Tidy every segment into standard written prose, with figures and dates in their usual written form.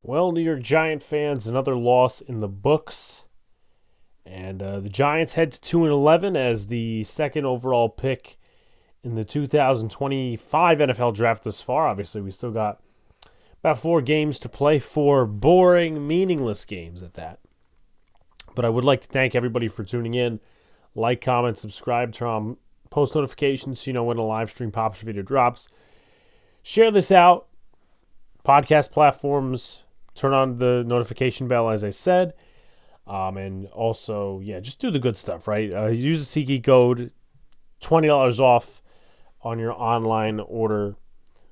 Well, New York Giant fans, another loss in the books. And the Giants head to 2-11 as the second overall pick in the 2025 NFL draft thus far. Obviously, we still got about 4 games to play, 4 boring, meaningless games at that. But I would like to thank everybody for tuning in. Like, comment, subscribe, turn on post notifications so you know when a live stream pops or video drops. Share this out. Podcast platforms, turn on the notification bell, as I said. And also, just do the good stuff, right? Use the SeatGeek code, $20 off on your online order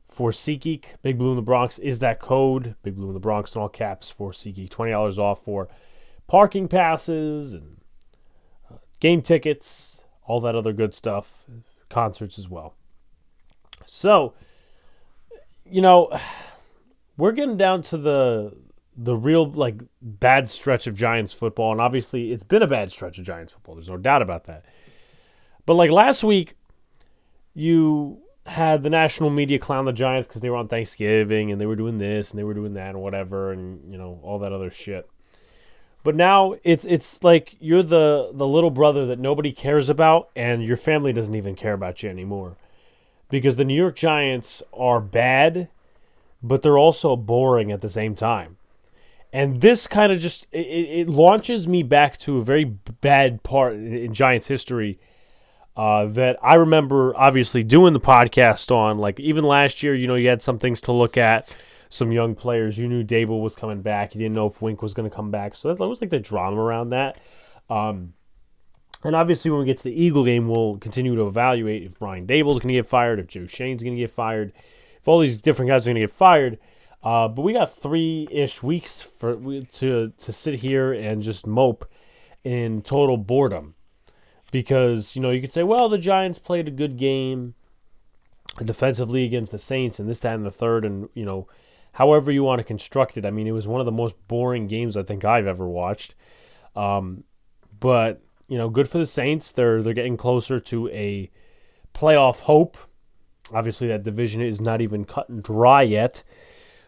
for SeatGeek. Big Blue in the Bronx is that code. Big Blue in the Bronx in all caps for SeatGeek. $20 off for parking passes and game tickets, all that other good stuff. Concerts as well. So, we're getting down to the real bad stretch of Giants football, and obviously it's been a bad stretch of Giants football. There's no doubt about that. But last week, you had the national media clown the Giants because they were on Thanksgiving and they were doing this and they were doing that and whatever and all that other shit. But now it's like you're the little brother that nobody cares about, and your family doesn't even care about you anymore because the New York Giants are bad, but they're also boring at the same time. And this kind of just, it launches me back to a very bad part in Giants history that I remember obviously doing the podcast on. Even last year, you had some things to look at, some young players. You knew Dable was coming back. You didn't know if Wink was going to come back. So that was the drama around that. And obviously when we get to the Eagle game, we'll continue to evaluate if Brian Dable's going to get fired, if Joe Shane's going to get fired, if all these different guys are going to get fired. But we got 3-ish weeks to sit here and just mope in total boredom. Because, you could say, well, the Giants played a good game defensively against the Saints and this, that, and the third. And, however you want to construct it. I mean, it was one of the most boring games I think I've ever watched. But, good for the Saints. They're getting closer to a playoff hope. Obviously, that division is not even cut and dry yet.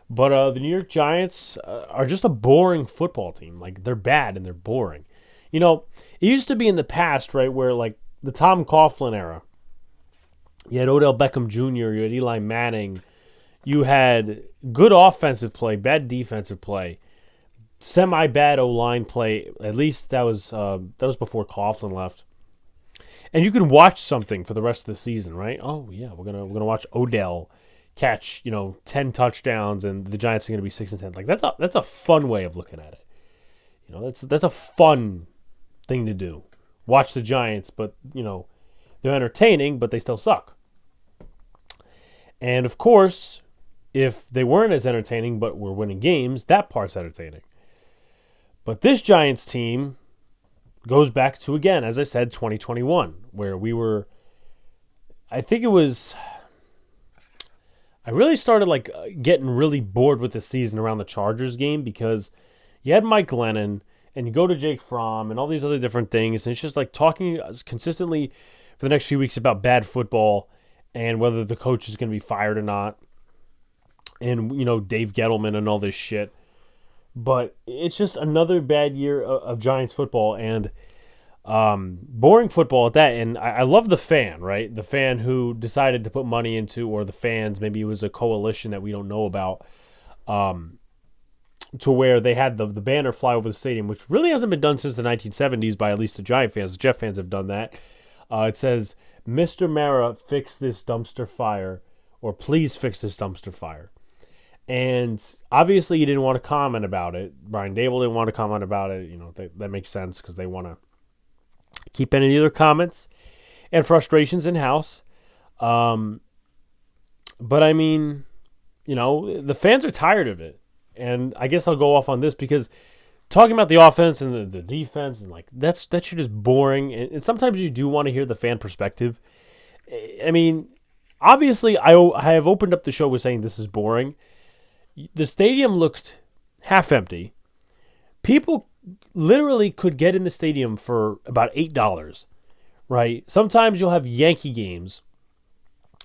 But the New York Giants are just a boring football team. They're bad and they're boring. It used to be in the past, right, where the Tom Coughlin era, you had Odell Beckham Jr., you had Eli Manning, you had good offensive play, bad defensive play, semi-bad O-line play. At least that was before Coughlin left. And you could watch something for the rest of the season, right? Oh yeah, we're gonna watch Odell catch 10 touchdowns and the Giants are going to be 6-10. That's a fun way of looking at it. That's a fun thing to do. Watch the Giants, but they're entertaining, but they still suck. And of course, if they weren't as entertaining but were winning games, that part's entertaining. But this Giants team goes back to, again, as I said, 2021, where we were, I think it was, I really started getting really bored with the season around the Chargers game because you had Mike Glennon and you go to Jake Fromm and all these other different things. And it's just talking consistently for the next few weeks about bad football and whether the coach is going to be fired or not. And, Dave Gettleman and all this shit. But it's just another bad year of Giants football and boring football at that. And I love the fan, right? The fan who decided to put money into, or the fans, maybe it was a coalition that we don't know about, to where they had the banner fly over the stadium, which really hasn't been done since the 1970s by at least the Giant fans. The Jeff fans have done that. It says, "Mr. Mara, fix this dumpster fire," or "Please fix this dumpster fire." And obviously he didn't want to comment about it. Brian Dable didn't want to comment about it. That makes sense because they want to keep any of their comments and frustrations in-house. But I mean, the fans are tired of it. And I guess I'll go off on this because talking about the offense and the defense and that shit is boring. And sometimes you do want to hear the fan perspective. I mean, obviously I have opened up the show with saying this is boring. The stadium looked half empty. People literally could get in the stadium for about $8, right? Sometimes you'll have Yankee games,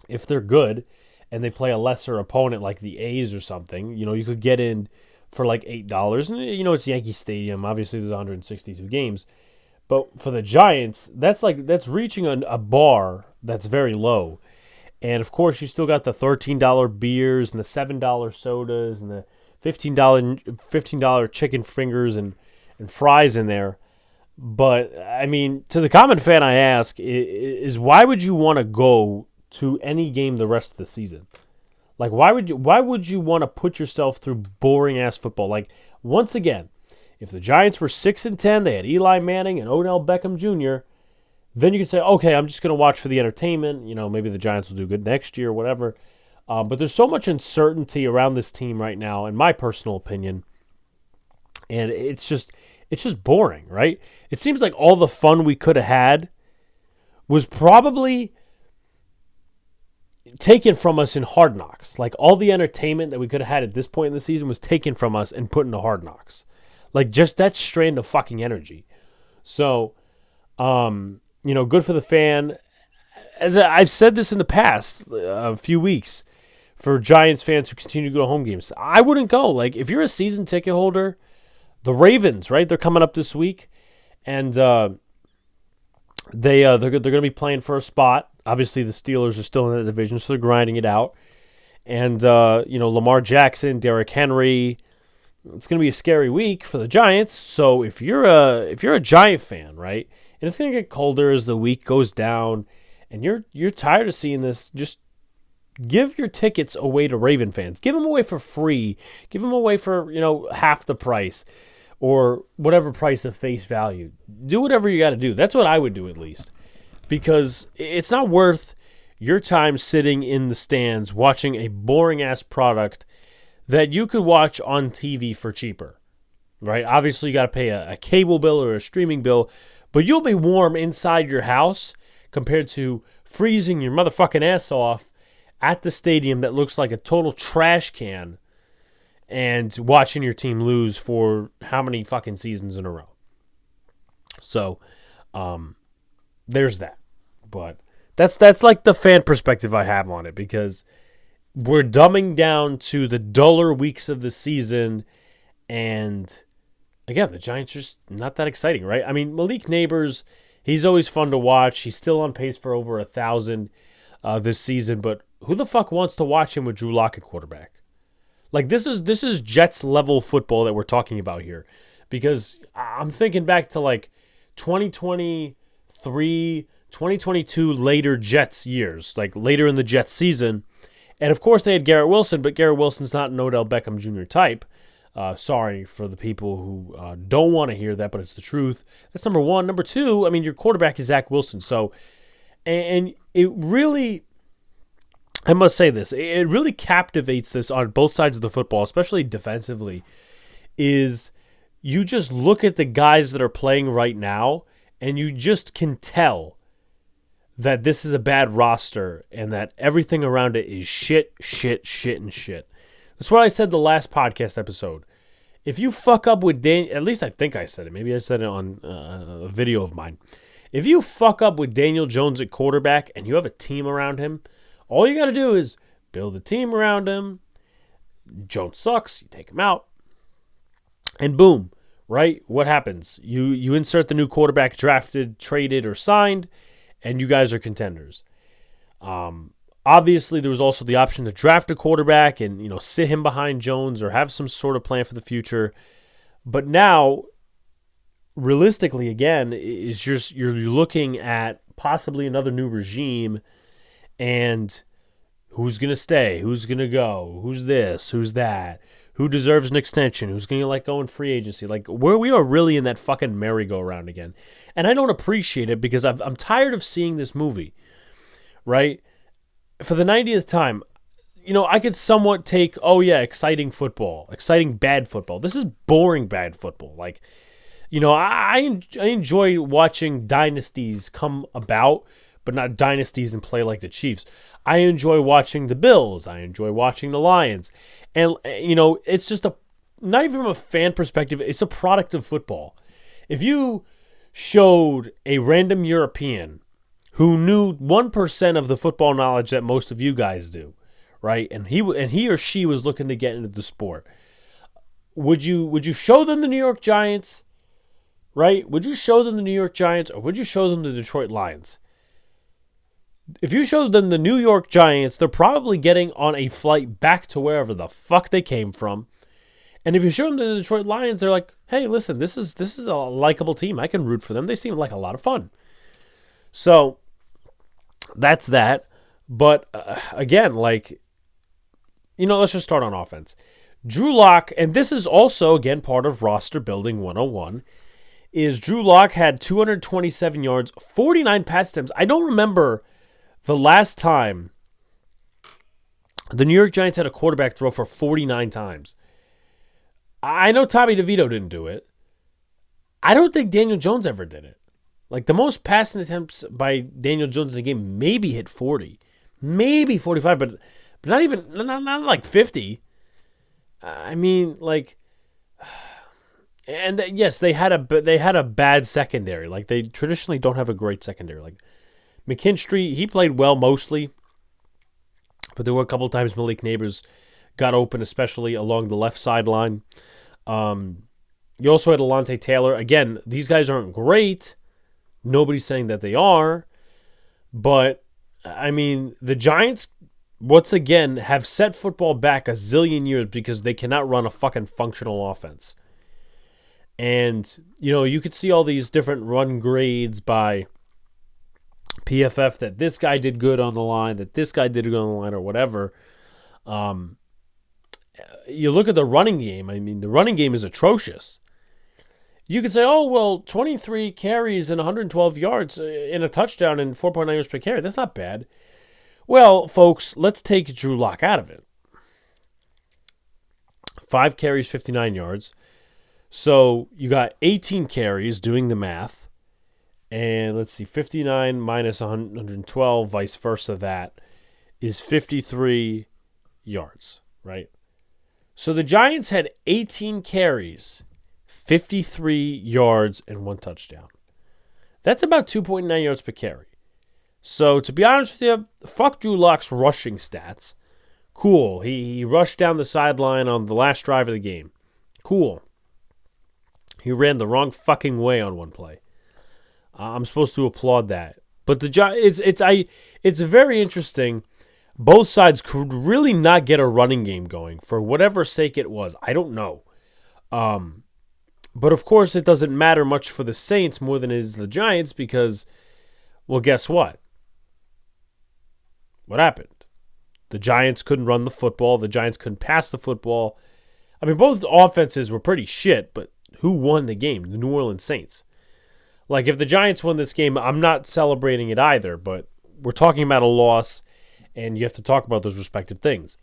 if they're good, and they play a lesser opponent like the A's or something. You could get in for like $8. And, it's Yankee Stadium. Obviously, there's 162 games. But for the Giants, that's reaching a bar that's very low. And, of course, you still got the $13 beers and the $7 sodas and the $15 chicken fingers and fries in there. But, I mean, to the common fan, I ask, is why would you want to go to any game the rest of the season? Like, why would you want to put yourself through boring-ass football? Like, once again, if the Giants were 6-10, they had Eli Manning and Odell Beckham Jr., then you can say, okay, I'm just going to watch for the entertainment. Maybe the Giants will do good next year, whatever. But there's so much uncertainty around this team right now, in my personal opinion, and it's just boring, right? It seems like all the fun we could have had was probably taken from us in Hard Knocks. Like, all the entertainment that we could have had at this point in the season was taken from us and put into Hard Knocks. Like, just that strand of fucking energy. So, good for the fan. As I've said this in the past, a few weeks, for Giants fans who continue to go to home games, I wouldn't go. Like, if you're a season ticket holder, the Ravens, right? They're coming up this week, and they're going to be playing for a spot. Obviously, the Steelers are still in that division, so they're grinding it out. And Lamar Jackson, Derrick Henry. It's going to be a scary week for the Giants. So if you're a Giant fan, right, and it's going to get colder as the week goes down, and you're tired of seeing this, just give your tickets away to Raven fans. Give them away for free. Give them away for half the price, or whatever price of face value. Do whatever you got to do. That's what I would do, at least, because it's not worth your time sitting in the stands watching a boring ass product that you could watch on TV for cheaper, right? Obviously, you got to pay a cable bill or a streaming bill, but you'll be warm inside your house compared to freezing your motherfucking ass off at the stadium that looks like a total trash can and watching your team lose for how many fucking seasons in a row. So, there's that. But that's like the fan perspective I have on it, because we're dumbing down to the duller weeks of the season, and again, the Giants are just not that exciting, right? I mean, Malik Neighbors, he's always fun to watch. He's still on pace for over 1,000 this season, but who the fuck wants to watch him with Drew Lock at quarterback? Like, this is Jets level football that we're talking about here, because I'm thinking back to like 2023, 2022 later Jets years, like later in the Jets season. And, of course, they had Garrett Wilson, but Garrett Wilson's not an Odell Beckham Jr. type. Sorry for the people who don't want to hear that, but it's the truth. That's number one. Number two, I mean, your quarterback is Zach Wilson. So, and it really, I must say this, it really captivates this on both sides of the football, especially defensively, is you just look at the guys that are playing right now, and you just can tell that this is a bad roster and that everything around it is shit. That's what I said the last podcast episode. If you fuck up with at least I think I said it. Maybe I said it on a video of mine. If you fuck up with Daniel Jones at quarterback and you have a team around him, all you got to do is build a team around him. Jones sucks. You take him out. And boom, right? What happens? You insert the new quarterback drafted, traded, or signed, and you guys are contenders. Obviously, there was also the option to draft a quarterback and sit him behind Jones or have some sort of plan for the future. But now, realistically, again, it's just you're looking at possibly another new regime, and who's going to stay, who's going to go, who's this, who's that, who deserves an extension, who's going to let go in free agency. Like, where we are really in that fucking merry-go-round again. And I don't appreciate it because I'm tired of seeing this movie, right? For the 90th time, I could somewhat take, exciting football, exciting bad football. This is boring bad football. Like, I enjoy watching dynasties come about, but not dynasties and play like the Chiefs. I enjoy watching the Bills. I enjoy watching the Lions. And, it's just not even from a fan perspective, it's a product of football. If you showed a random European who knew 1% of the football knowledge that most of you guys do, right? And he or she was looking to get into the sport, would you show them the New York Giants, right? Would you show them the New York Giants or would you show them the Detroit Lions? If you showed them the New York Giants, they're probably getting on a flight back to wherever the fuck they came from. And if you show them the Detroit Lions, they're like, hey, listen, this is a likable team. I can root for them. They seem like a lot of fun. So that's that. But again, like, let's just start on offense. Drew Lock, and this is also, again, part of roster building 101, is Drew Lock had 227 yards, 49 pass attempts. I don't remember the last time the New York Giants had a quarterback throw for 49 times. I know Tommy DeVito didn't do it. I don't think Daniel Jones ever did it. Like, the most passing attempts by Daniel Jones in a game maybe hit 40. Maybe 45, but not like 50. I mean, like, and yes, they had a bad secondary. Like, they traditionally don't have a great secondary. Like, McKinstry, he played well mostly, but there were a couple of times Malik Neighbors got open, especially along the left sideline. You also had Alontae Taylor. Again, these guys aren't great. Nobody's saying that they are, but I mean, the Giants, once again, have set football back a zillion years because they cannot run a fucking functional offense. And, you could see all these different run grades by PFF that this guy did good on the line, that this guy did good on the line, or whatever. You look at the running game. I mean, the running game is atrocious. You could say, 23 carries and 112 yards in a touchdown and 4.9 yards per carry. That's not bad. Well, folks, let's take Drew Lock out of it. 5 carries, 59 yards. So you got 18 carries, doing the math. And let's see, 59 minus 112, vice versa, that is 53 yards, right? So the Giants had 18 carries, 53 yards, and 1 touchdown. That's about 2.9 yards per carry. So to be honest with you, fuck Drew Lock's rushing stats. Cool. He rushed down the sideline on the last drive of the game. Cool. He ran the wrong fucking way on one play. I'm supposed to applaud that. But it's very interesting. Both sides could really not get a running game going for whatever sake it was. I don't know. But of course, it doesn't matter much for the Saints more than it is the Giants because, well, guess what? What happened? The Giants couldn't run the football. The Giants couldn't pass the football. I mean, both offenses were pretty shit, but who won the game? The New Orleans Saints. Like, if the Giants won this game, I'm not celebrating it either, but we're talking about a loss, and you have to talk about those respective things.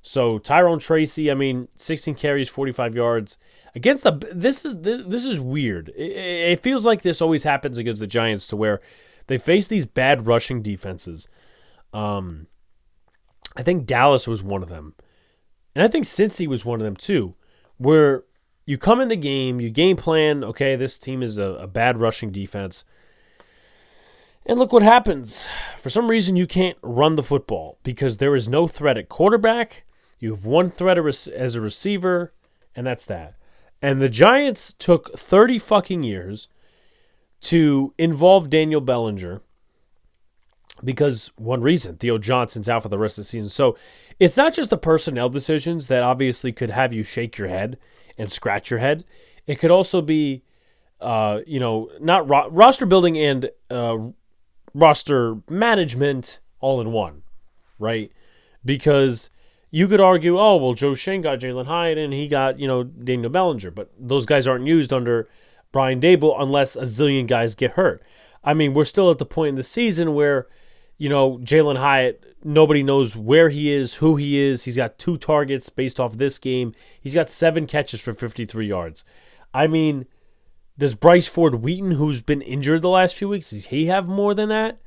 So, Tyrone Tracy, 16 carries, 45 yards. This is weird. It feels like this always happens against the Giants to where they face these bad rushing defenses. I think Dallas was one of them. And I think Cincy was one of them too, where you come in the game, you game plan, okay, this team is a bad rushing defense. And look what happens. For some reason, you can't run the football because there is no threat at quarterback. You have one threat as a receiver, and that's that. And the Giants took 30 fucking years to involve Daniel Bellinger because one reason, Theo Johnson's out for the rest of the season. So it's not just the personnel decisions that obviously could have you shake your head and scratch your head. It could also be, not roster building and roster management all in one, right? Because you could argue, Joe Shane got Jalen Hyatt and he got, Daniel Bellinger, but those guys aren't used under Brian Daboll unless a zillion guys get hurt. I mean, we're still at the point in the season where, Jalen Hyatt, nobody knows where he is, who he is. He's got 2 targets based off this game. He's got 7 catches for 53 yards. I mean, does Bryce Ford Wheaton, who's been injured the last few weeks, does he have more than that?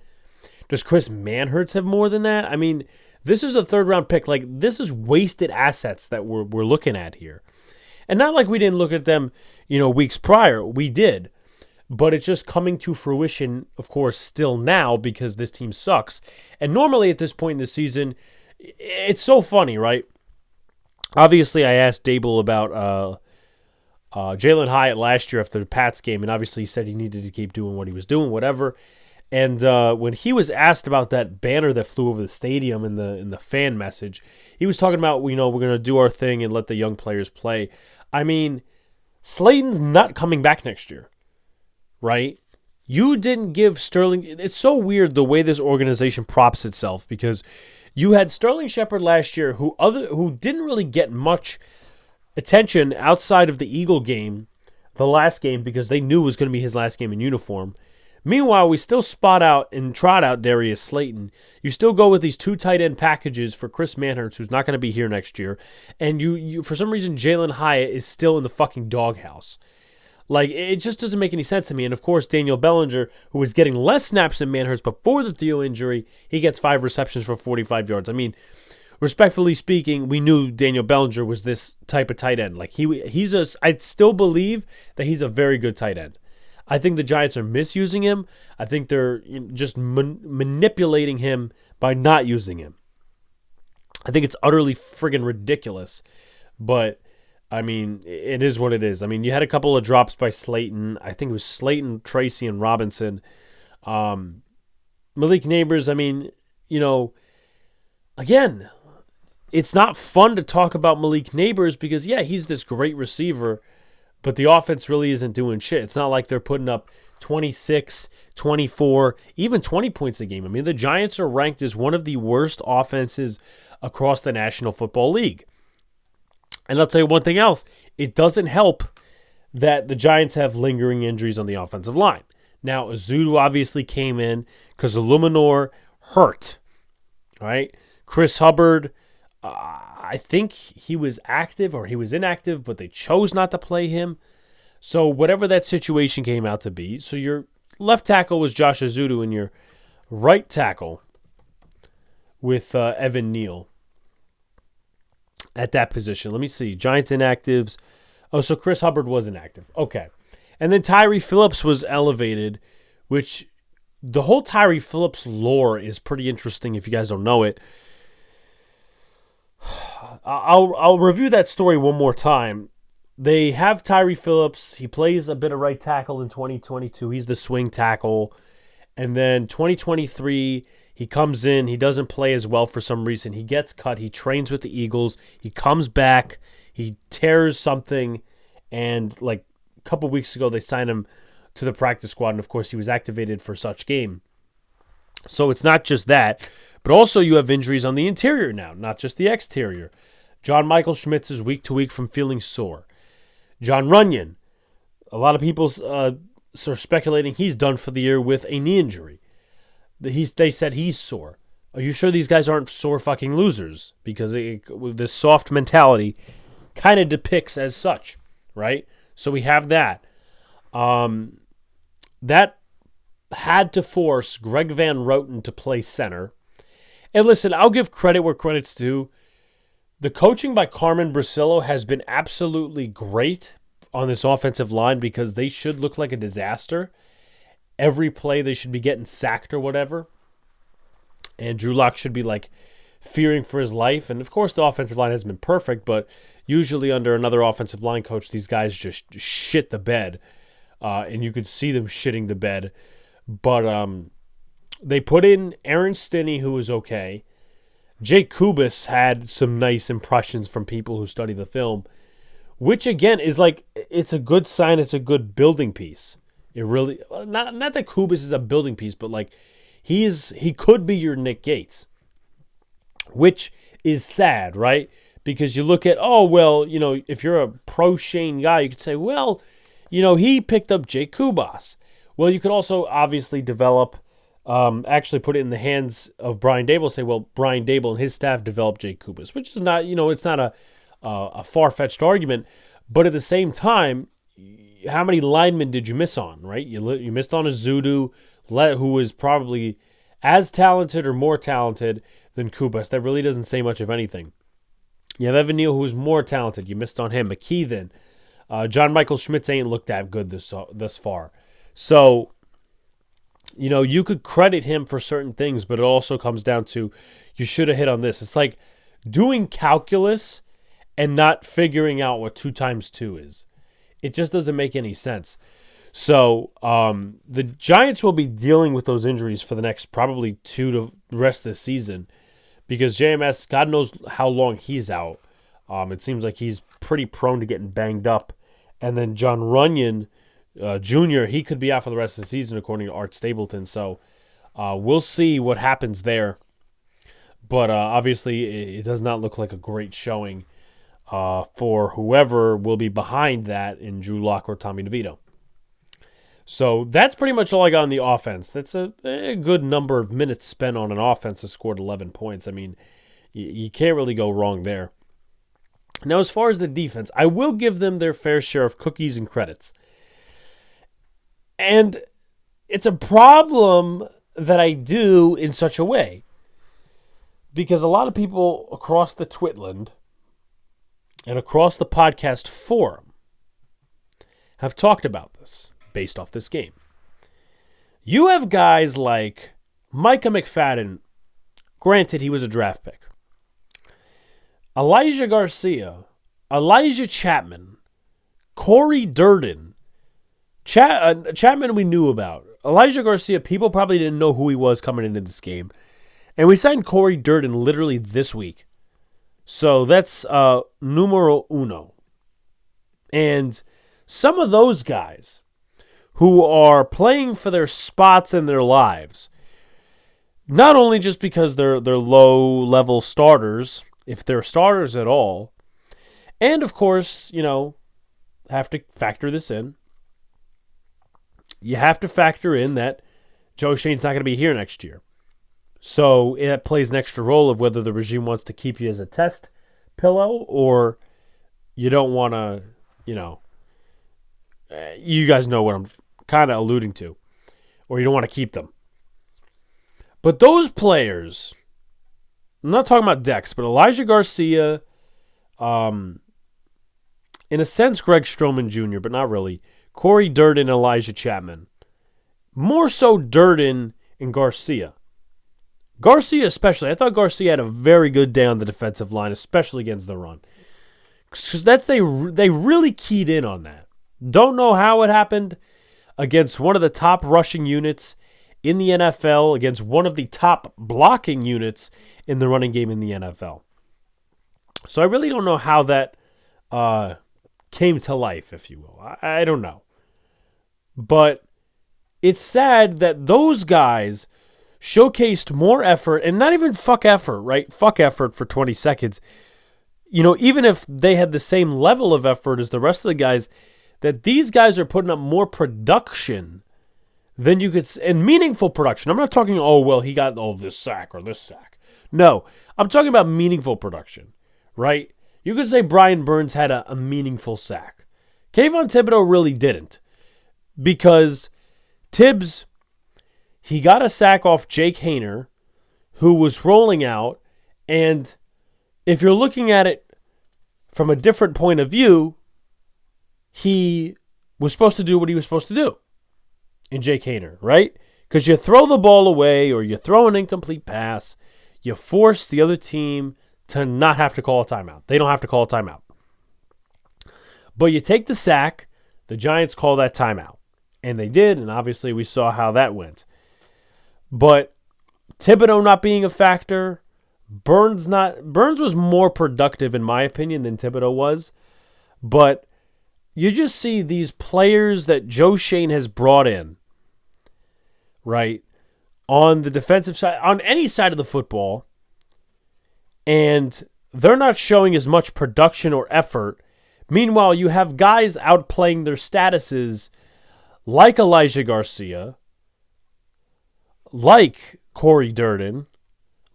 Does Chris Manhertz have more than that? I mean, this is a 3rd-round pick. Like, this is wasted assets that we're looking at here. And not like we didn't look at them, weeks prior. We did. But it's just coming to fruition, of course, still now because this team sucks. And normally at this point in the season, it's so funny, right? Obviously, I asked Daboll about Jalen Hyatt last year after the Pats game, and obviously he said he needed to keep doing what he was doing, whatever. And when he was asked about that banner that flew over the stadium in the fan message, he was talking about, we're going to do our thing and let the young players play. I mean, Slayton's not coming back next year, right? You didn't give Sterling. It's so weird the way this organization props itself, because you had Sterling Shepard last year who didn't really get much attention outside of the Eagle game, the last game, because they knew it was going to be his last game in uniform. Meanwhile, we still spot out and trot out Darius Slayton. You still go with these 2 tight end packages for Chris Manhurts, who's not going to be here next year. And you for some reason, Jalen Hyatt is still in the fucking doghouse. Like, it just doesn't make any sense to me. And, of course, Daniel Bellinger, who was getting less snaps than Manhurts before the Theo injury, he gets 5 receptions for 45 yards. I mean, respectfully speaking, we knew Daniel Bellinger was this type of tight end. Like, I'd still believe that he's a very good tight end. I think the Giants are misusing him. I think they're just manipulating him by not using him. I think it's utterly friggin' ridiculous. But, I mean, it is what it is. I mean, you had a couple of drops by Slayton. I think it was Slayton, Tracy, and Robinson. Malik Neighbors, I mean, again, it's not fun to talk about Malik Neighbors because, yeah, he's this great receiver, but the offense really isn't doing shit. It's not like they're putting up 26, 24, even 20 points a game. I mean, the Giants are ranked as one of the worst offenses across the National Football League. And I'll tell you one thing else. It doesn't help that the Giants have lingering injuries on the offensive line. Now, Azudu obviously came in because Illuminor hurt. All right? Chris Hubbard, I think he was active or he was inactive, but they chose not to play him. So whatever that situation came out to be. So your left tackle was Josh Azudu and your right tackle with Evan Neal at that position. Let me see. Giants inactives. Oh, so Chris Hubbard was inactive. Okay. And then Tyree Phillips was elevated, which the whole Tyree Phillips lore is pretty interesting if you guys don't know it. I'll review that story one more time. They have Tyree Phillips. He plays a bit of right tackle in 2022. He's the swing tackle. And then 2023, he comes in. He doesn't play as well for some reason. He gets cut. He trains with the Eagles. He comes back. He tears something. And like a couple weeks ago, they signed him to the practice squad. And, of course, he was activated for such game. So it's not just that. But also you have injuries on the interior now, not just the exterior. John Michael Schmitz is week to week from feeling sore. John Runyon, a lot of people are speculating he's done for the year with a knee injury. They said he's sore. Are you sure these guys aren't sore fucking losers? Because this soft mentality kind of depicts as such, right? So we have that. That had to force Greg Van Roten to play center. And listen, I'll give credit where credit's due. The coaching by Carmen Brasillo has been absolutely great on this offensive line because they should look like a disaster. Every play they should be getting sacked or whatever. And Drew Lock should be like fearing for his life. And of course the offensive line hasn't been perfect, but usually under another offensive line coach, these guys just shit the bed. And you could see them shitting the bed. But they put in Aaron Stinney, who was okay. Jake Kubis had some nice impressions from people who study the film, which again is like, it's a good sign. It's a good building piece. It really, not that Kubis is a building piece, but like he could be your Nick Gates, which is sad, right? Because you look at, if you're a pro Shane guy, you could say, well, he picked up Jake Kubas. Well, you could also obviously develop, actually put it in the hands of Brian Dable, say, well, Brian Dable and his staff developed Jake Kubas, which is not, it's not a far-fetched argument. But at the same time, how many linemen did you miss on, right? You missed on a Zudu, who was probably as talented or more talented than Kubas. That really doesn't say much of anything. You have Evan Neal, who was more talented. You missed on him. McKeithen. John Michael Schmitz ain't looked that good thus far. So, you could credit him for certain things, but it also comes down to you should have hit on this. It's like doing calculus and not figuring out what 2 times 2 is. It just doesn't make any sense. So the Giants will be dealing with those injuries for the next probably 2 to the rest of the season because JMS, God knows how long he's out. It seems like he's pretty prone to getting banged up. And then John Runyon Jr., he could be out for the rest of the season according to Art Stapleton. So we'll see what happens there. But obviously it does not look like a great showing for whoever will be behind that in Drew Lock or Tommy DeVito. So that's pretty much all I got on the offense. That's a good number of minutes spent on an offense that scored 11 points. I mean, you can't really go wrong there. Now, as far as the defense, I will give them their fair share of cookies and credits. And it's a problem that I do in such a way. Because a lot of people across the Twitland and across the podcast forum have talked about this based off this game. You have guys like Micah McFadden. Granted, he was a draft pick. Elijah Garcia, Elijah Chapman, Corey Durden. Chapman we knew about. Elijah Garcia, people probably didn't know who he was coming into this game. And we signed Corey Durden literally this week. So that's numero uno. And some of those guys who are playing for their spots in their lives, not only just because they're low-level starters, if they're starters at all, and of course, have to factor this in. You have to factor in that Joe Shane's not going to be here next year. So it plays an extra role of whether the regime wants to keep you as a test pillow or you don't want to, you guys know what I'm kind of alluding to, or you don't want to keep them. But those players, I'm not talking about Dex, but Elijah Garcia, in a sense, Greg Stroman Jr., but not really, Corey Durden and Elijah Chapman. More so Durden and Garcia. Garcia especially. I thought Garcia had a very good day on the defensive line, especially against the run. Because they really keyed in on that. Don't know how it happened against one of the top rushing units in the NFL, against one of the top blocking units in the running game in the NFL. So I really don't know how that came to life, if you will. I don't know. But it's sad that those guys showcased more effort, and not even fuck effort, right? Fuck effort for 20 seconds. Even if they had the same level of effort as the rest of the guys, that these guys are putting up more production than you could, and meaningful production. I'm not talking, he got this sack or this sack. No, I'm talking about meaningful production, right? You could say Brian Burns had a meaningful sack. Kayvon Thibodeau really didn't, because Tibbs, he got a sack off Jake Haener, who was rolling out, and if you're looking at it from a different point of view, he was supposed to do what he was supposed to do in Jake Haener, right? Because you throw the ball away or you throw an incomplete pass, you force the other team to not have to call a timeout. They don't have to call a timeout. But you take the sack, the Giants call that timeout. And they did, and obviously we saw how that went. But Thibodeau not being a factor, Burns was more productive in my opinion than Thibodeau was. But you just see these players that Joe Shane has brought in, right, on the defensive side, on any side of the football, and they're not showing as much production or effort. Meanwhile, you have guys outplaying their statuses like Elijah Garcia, like Corey Durden,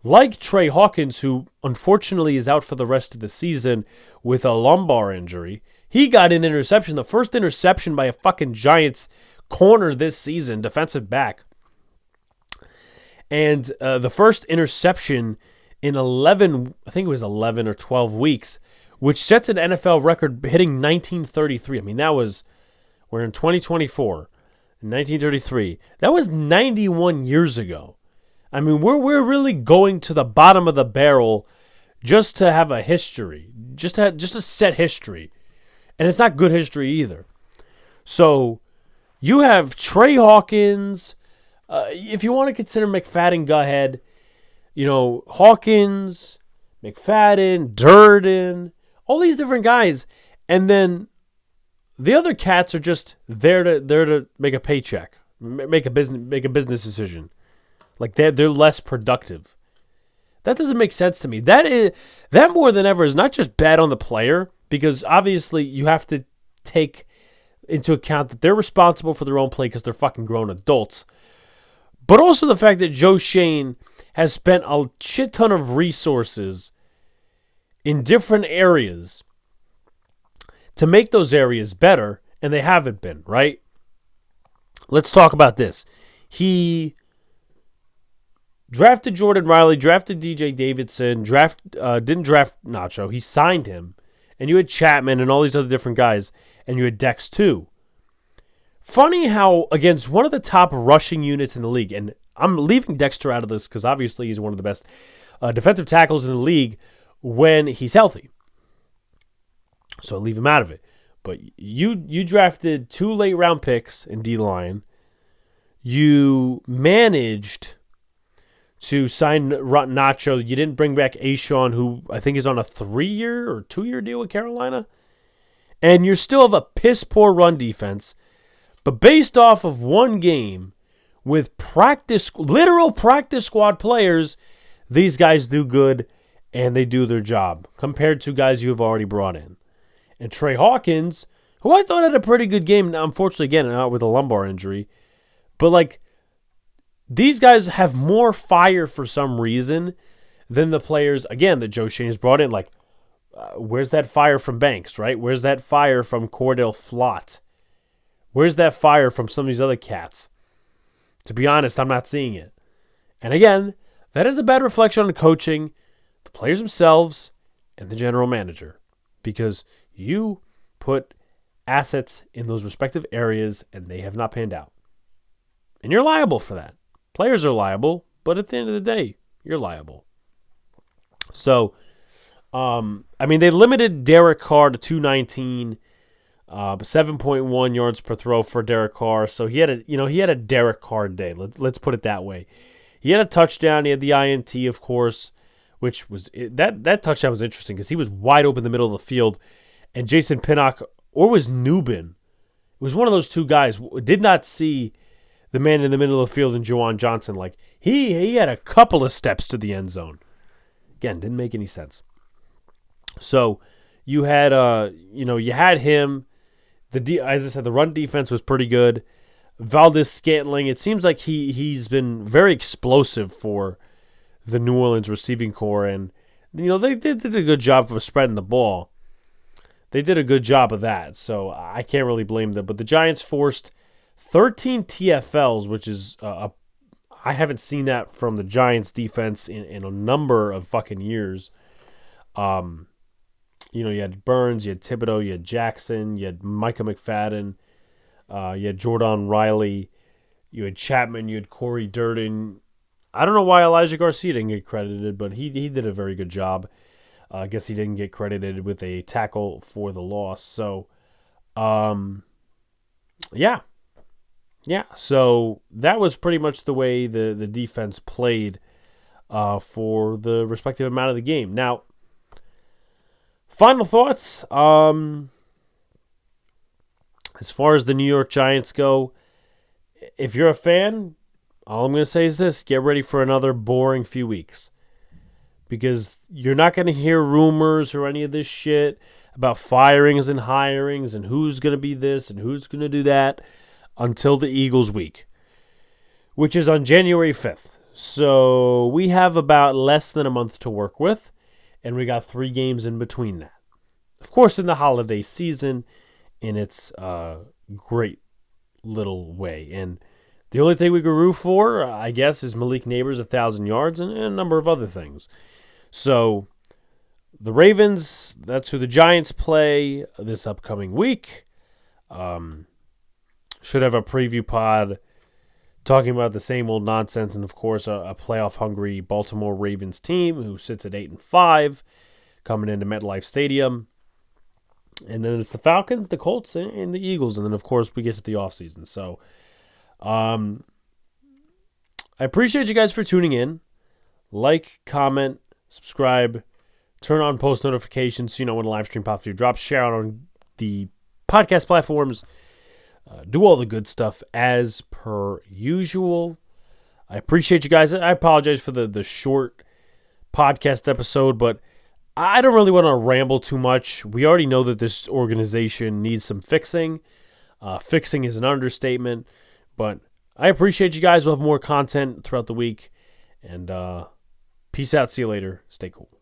like Trey Hawkins, who unfortunately is out for the rest of the season with a lumbar injury. He got an interception, the first interception by a fucking Giants corner this season, defensive back. And the first interception in 11 or 12 weeks, which sets an NFL record hitting 1933. I mean, we're in 2024, in 1933. That was 91 years ago. I mean, we're really going to the bottom of the barrel just to have a history, just to set history. And it's not good history either. So you have Trey Hawkins. If you want to consider McFadden, go ahead. Hawkins, McFadden, Durden, all these different guys. And then the other cats are just there to make a paycheck, make a business decision. Like they're less productive. That doesn't make sense to me. That more than ever is not just bad on the player, because obviously you have to take into account that they're responsible for their own play because they're fucking grown adults. But also the fact that Joe Schoen has spent a shit ton of resources in different areas to make those areas better, and they haven't been, right? Let's talk about this. He drafted Jordan Riley, drafted DJ Davidson, didn't draft Nacho. He signed him. And you had Chapman and all these other different guys, and you had Dex too. Funny how against one of the top rushing units in the league, and I'm leaving Dexter out of this because obviously he's one of the best defensive tackles in the league when he's healthy. So I leave him out of it. But you drafted 2 late round picks in D-line. You managed to sign Nacho. You didn't bring back Ashawn, who I think is on a 3-year or 2-year deal with Carolina. And you still have a piss-poor run defense. But based off of one game with literal practice squad players, these guys do good and they do their job compared to guys you have already brought in. And Trey Hawkins, who I thought had a pretty good game, unfortunately, again, out with a lumbar injury. But, these guys have more fire for some reason than the players, again, that Joe Schoen has brought in. Where's that fire from Banks, right? Where's that fire from Cordell Flott? Where's that fire from some of these other cats? To be honest, I'm not seeing it. And again, that is a bad reflection on the coaching, the players themselves, and the general manager. Because you put assets in those respective areas and they have not panned out. And you're liable for that. Players are liable, but at the end of the day, you're liable. So, they limited Derek Carr to 219, 7.1 yards per throw for Derek Carr. So he had a Derek Carr day. Let's put it that way. He had a touchdown. He had the INT, of course, which was that touchdown was interesting because he was wide open in the middle of the field, and Jason Pinnock or was Nubin. It was one of those two guys did not see the man in the middle of the field and Juwan Johnson. He had a couple of steps to the end zone. Again, didn't make any sense. So you had you had him. As I said, the run defense was pretty good. Valdez Scantling, it seems like he's been very explosive for the New Orleans receiving corps, and they did a good job of spreading the ball. They did a good job of that, so I can't really blame them. But the Giants forced 13 TFLs, which is I haven't seen that from the Giants defense in a number of fucking years. You had Burns, you had Thibodeau, you had Jackson, you had Micah McFadden, you had Jordan Riley, you had Chapman, you had Corey Durden. I don't know why Elijah Garcia didn't get credited, but he did a very good job. I guess he didn't get credited with a tackle for the loss. So, yeah. So that was pretty much the way the defense played for the respective amount of the game. Now, final thoughts. As far as the New York Giants go, if you're a fan, all I'm going to say is this: get ready for another boring few weeks. Because you're not going to hear rumors or any of this shit about firings and hirings and who's going to be this and who's going to do that until the Eagles week, which is on January 5th. So we have about less than a month to work with, and we got 3 games in between that. Of course, in the holiday season, in its great little way. And the only thing we can root for, I guess, is Malik Neighbors, 1,000 yards, and a number of other things. So, the Ravens, that's who the Giants play this upcoming week. Should have a preview pod talking about the same old nonsense, and of course, a playoff-hungry Baltimore Ravens team who sits at 8-5, coming into MetLife Stadium. And then it's the Falcons, the Colts, and the Eagles. And then, of course, we get to the offseason. So I appreciate you guys for tuning in. Like, comment, subscribe, turn on post notifications so you know when a live stream pops through. Drop, share out on the podcast platforms. Do all the good stuff as per usual. I appreciate you guys. I apologize for the short podcast episode, but I don't really want to ramble too much. We already know that this organization needs some fixing. Fixing is an understatement, but I appreciate you guys. We'll have more content throughout the week. And peace out. See you later. Stay cool.